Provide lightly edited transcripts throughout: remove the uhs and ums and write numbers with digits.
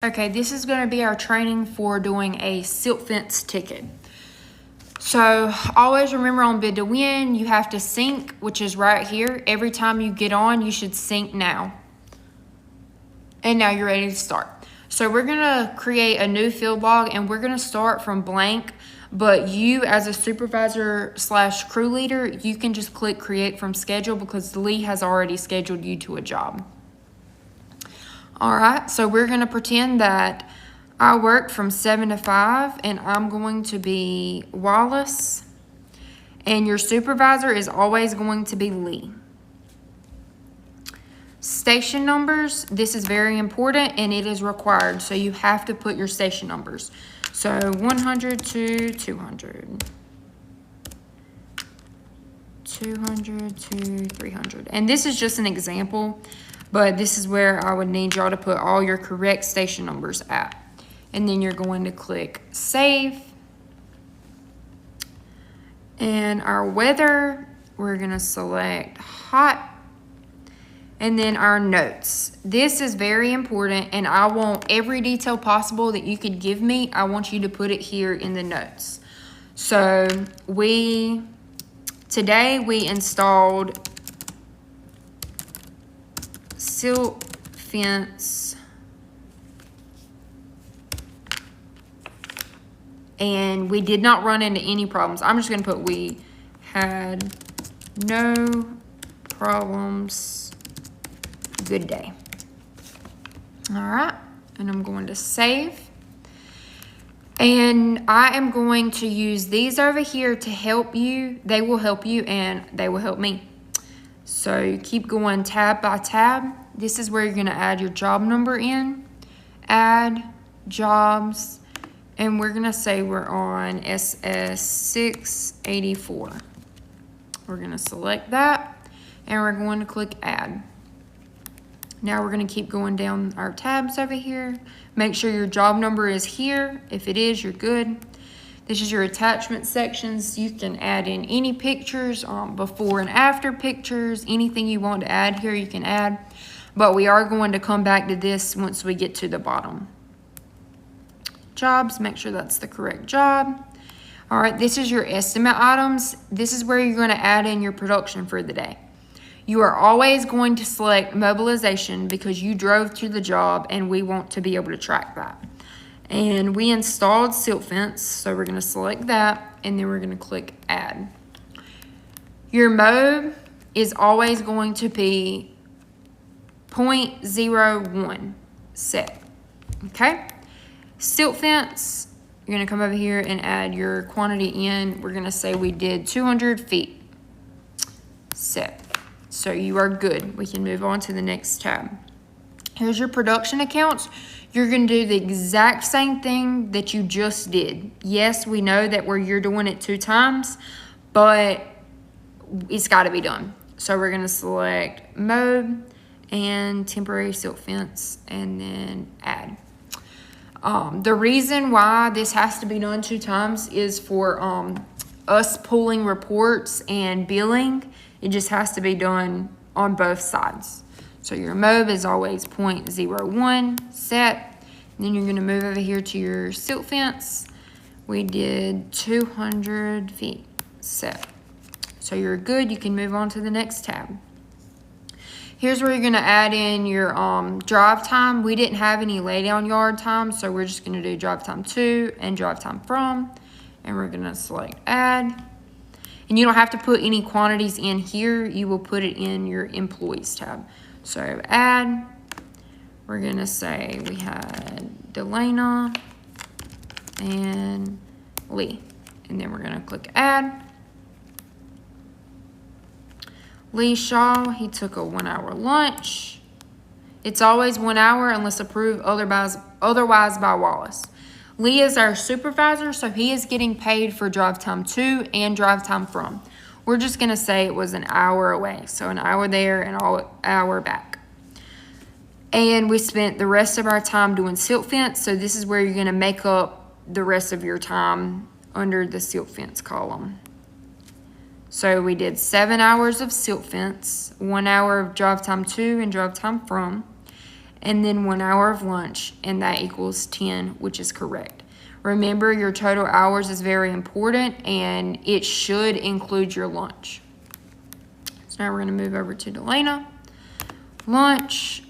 Okay, this is going to be our training for doing a silt fence ticket. So always remember on bid to win, you have to sync, which is right here. Every time you get on, you should sync now. And now you're ready to start. So we're going to create a new field log and we're going to start from blank. But you as a supervisor / crew leader, you can just click create from schedule because Lee has already scheduled you to a job. All right, so we're going to pretend that I work from 7 to 5 and I'm going to be Wallace and your supervisor is always going to be Lee. Station numbers, this is very important and it is required, so you have to put your station numbers. So 100 to 200, 200 to 300, and this is just an example. But this is where I would need y'all to put all your correct station numbers at. And then you're going to click save. And our weather, we're going to select hot. And then our notes. This is very important and I want every detail possible that you could give me. I want you to put it here in the notes. So today we installed silt fence and we did not run into any problems. I'm just going to put we had no problems. Good day. All right, and I'm going to save. And I am going to use these over here to help you. They will help you and they will help me. So you keep going tab by tab. This is where you're going to add your job number in. Add jobs. And we're going to say we're on SS 684. We're going to select that. And we're going to click add. Now we're going to keep going down our tabs over here. Make sure your job number is here. If it is, you're good. This is your attachment sections. You can add in any pictures, before and after pictures, anything you want to add here you can add. But we are going to come back to this once we get to the bottom. Jobs, make sure that's the correct job. All right, this is your estimate items. This is where you're going to add in your production for the day. You are always going to select mobilization because you drove to the job and we want to be able to track that. And we installed silt fence, so we're going to select that, and then we're going to click add. Your mode is always going to be 0.01 set, okay? Silt fence, you're going to come over here and add your quantity in. We're going to say we did 200 feet set. So you are good. We can move on to the next tab. Here's your production accounts. You're going to do the exact same thing that you just did. Yes, we know that you're doing it 2 times, but it's got to be done. So we're going to select mode and temporary silt fence and then add. The reason why this has to be done 2 times is for us pulling reports and billing. It just has to be done on both sides. So your mode is always 0.01 set. And then you're going to move over here to your silt fence. We did 200 feet set. So you're good. You can move on to the next tab. Here's where you're going to add in your drive time. We didn't have any laydown yard time, so we're just going to do drive time to and drive time from. And we're going to select add. And you don't have to put any quantities in here. You will put it in your employees tab. So add, we're going to say we had Delana and Lee. And then we're going to click add. Lee Shaw, he took a 1-hour lunch. It's always 1 hour unless approved otherwise by Wallace. Lee is our supervisor, so he is getting paid for drive time to and drive time from. We're just going to say it was an hour away. So an hour there and an hour back. And we spent the rest of our time doing silt fence. So this is where you're going to make up the rest of your time under the silt fence column. So we did 7 hours of silt fence, 1 hour of drive time to and drive time from. and then 1 hour of lunch, and that equals 10, which is correct. Remember, your total hours is very important, and it should include your lunch. So now we're going to move over to Delana. Lunch,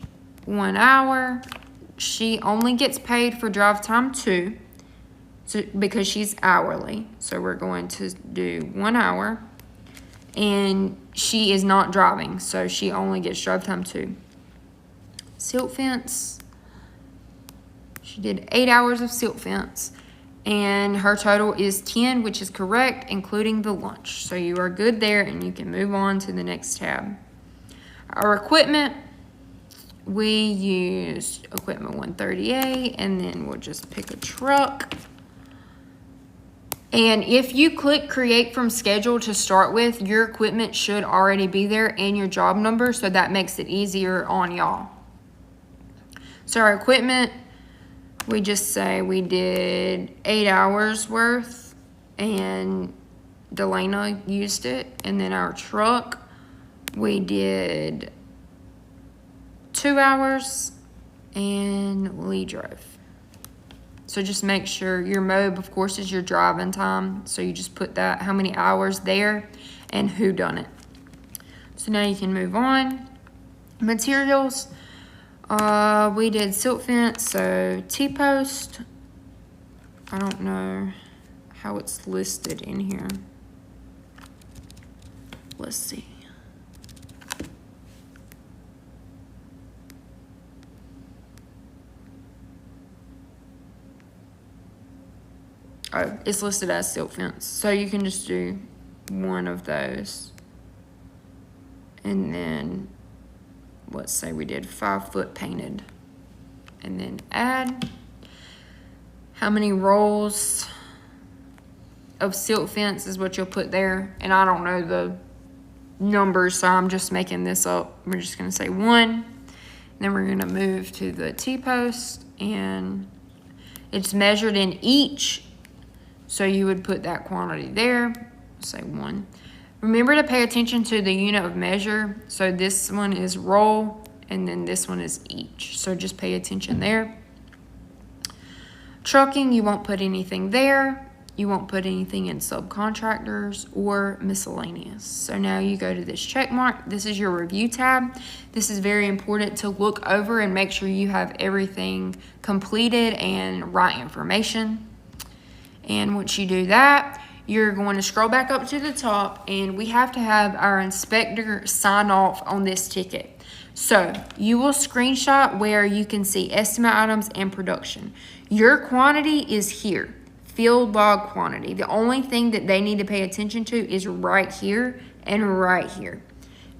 1 hour. She only gets paid for drive time 2, so, because she's hourly. So we're going to do 1 hour. And she is not driving, so she only gets drive time 2. Silt fence. She did 8 hours of silt fence. And her total is 10, which is correct, including the lunch. So you are good there, and you can move on to the next tab. Our equipment, we used equipment 138, and then we'll just pick a truck. And if you click create from schedule to start with, your equipment should already be there and your job number, so that makes it easier on y'all. So our equipment, we just say we did 8 hours worth and Delana used it. And then our truck, we did 2 hours and Lee drove. So just make sure your mob, of course, is your driving time. So you just put that, how many hours there and who done it. So now you can move on. Materials, we did silt fence, so T-post. I don't know how it's listed in here. Let's see. Oh, it's listed as silt fence. So you can just do one of those. And then, let's say we did 5 foot painted. And then add. How many rolls of silt fence is what you'll put there. And I don't know the numbers, so I'm just making this up. We're just going to say 1. Then we're going to move to the T-post. And it's measured in each. So you would put that quantity there, say 1. Remember to pay attention to the unit of measure. So this one is roll, and then this one is each. So just pay attention there. Trucking, you won't put anything there. You won't put anything in subcontractors or miscellaneous. So now you go to this check mark. This is your review tab. This is very important to look over and make sure you have everything completed and right information. And once you do that, you're going to scroll back up to the top, and we have to have our inspector sign off on this ticket. So you will screenshot where you can see estimate items and production. Your quantity is here, field log quantity. The only thing that they need to pay attention to is right here and right here.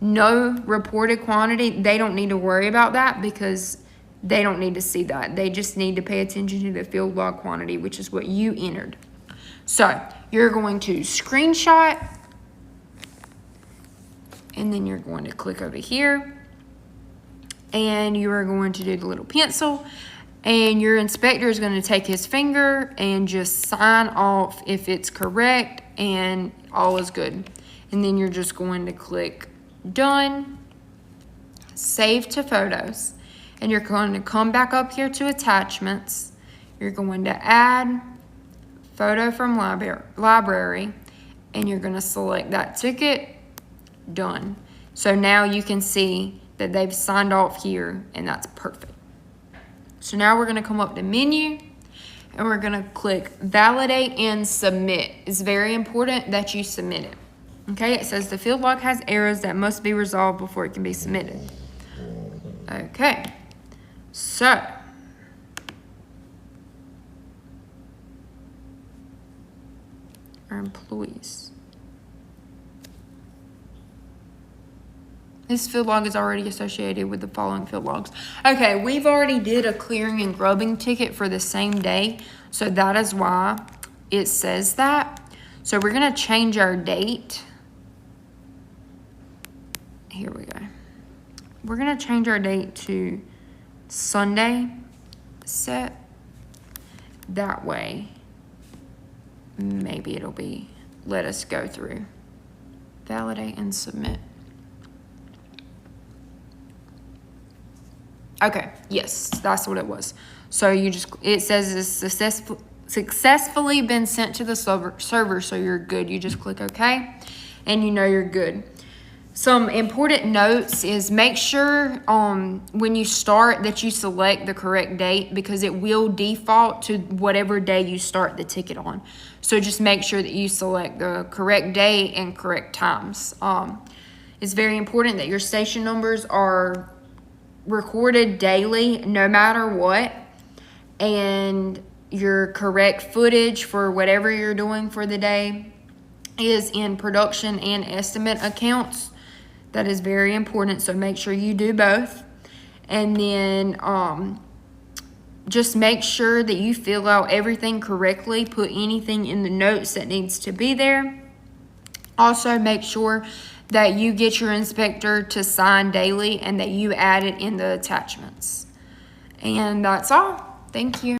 No reported quantity, they don't need to worry about that because they don't need to see that. They just need to pay attention to the field log quantity, which is what you entered. So you're going to screenshot, and then you're going to click over here, and you are going to do the little pencil, and your inspector is going to take his finger and just sign off if it's correct and all is good. And then you're just going to click done, save to photos. And you're going to come back up here to attachments. You're going to add photo from library, and you're going to select that ticket, done. So now you can see that they've signed off here, and that's perfect. So now we're going to come up to menu, and we're going to click validate and submit. It's very important that you submit it. Okay, it says the field log has errors that must be resolved before it can be submitted. Okay. So, our employees. This field log is already associated with the following field logs. Okay, we've already did a clearing and grubbing ticket for the same day, so that is why it says that. So we're going to change our date. Here we go. We're going to change our date to Sunday set. That way, maybe it'll be, let us go through. Validate and submit. Okay, yes, that's what it was. So it says it's successfully been sent to the server, so you're good. You just click OK, and you know you're good. Some important notes is make sure when you start that you select the correct date, because it will default to whatever day you start the ticket on. So just make sure that you select the correct day and correct times. It's very important that your station numbers are recorded daily, no matter what, and your correct footage for whatever you're doing for the day is in production and estimate accounts. That is very important, so make sure you do both. And then just make sure that you fill out everything correctly. Put anything in the notes that needs to be there. Also, make sure that you get your inspector to sign daily and that you add it in the attachments. And that's all. Thank you.